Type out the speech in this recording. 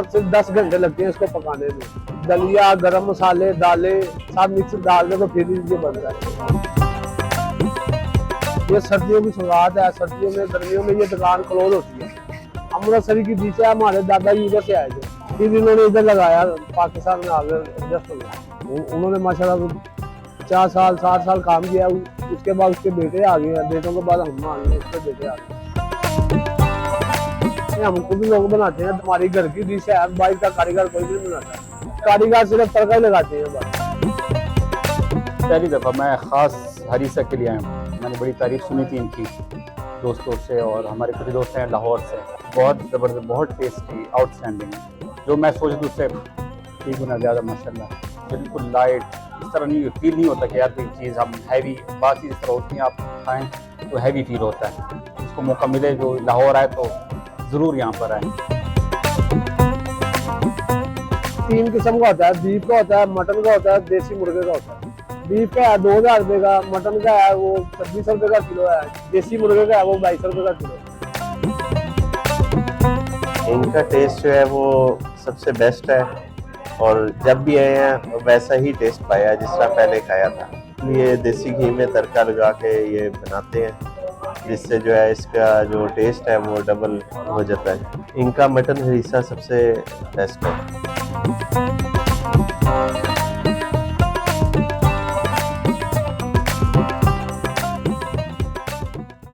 7 से 10 घंटे लगते हैं इसको पकाने में। दलिया, गरम मसाले, दालें सब मिक्स डाल के तो फिर ये बन रहा है। ये सर्दियों की शुरुआत है। सर्दियों में, गर्मियों में ये दुकान क्लोज होती है। अमृतसरी की डिश है, हमारे दादा जी उधर से आए थे, फिर इन्होंने इधर लगाया, पाकिस्तान में आकर एडजस्ट हो गया। उन्होंने माशाल्लाह 50 साल 60 साल काम किया। उसके बाद उसके बेटे आ गए, बेटों के बाद हम आ गए, उसके बेटे आ गए। हम खुद भी लोग बनाते हैं, हमारी घर की डिश है, बाहर का कारीगर कोई भी नहीं बनाता। कारीगर सिर्फ तड़का ही लगाते हैं बस। पहली दफ़ा मैं ख़ास हरीसा के लिए आया हूँ। मैंने बड़ी तारीफ़ सुनी थी इनकी दोस्तों से, और हमारे कुछ दोस्त हैं लाहौर से। बहुत ज़बरदस्त, बहुत टेस्टी, आउटस्टैंडिंग है। जो मैं सोच दूँ उससे 3 गुना ज़्यादा माशाल्लाह। बिल्कुल लाइट, इस तरह नहीं फील नहीं होता कि यार कोई चीज़ हम हैवी, बात चीज़ इस तरह होती है आप खाएँ तो हैवी फील होता है। जिसको मौका मिले, जो लाहौर आए तो ज़रूर यहाँ पर आए। 3 किस्म का होता है, बीफ का होता है, मटन का होता है, देसी मुर्गे का होता है। बीफ का है 2000 रुपये का, मटन का है वो 26 रुपये का किलो है, देसी मुर्गे का है वो 22 रुपये का किलो। इनका टेस्ट जो है वो सबसे बेस्ट है, और जब भी आए हैं वैसा ही टेस्ट पाया जिस तरह पहले खाया था। ये देसी घी में तड़का लगा के ये बनाते हैं, जिससे जो है इसका जो टेस्ट है वो डबल हो जाता है। इनका मटन हरीसा सबसे बेस्ट है।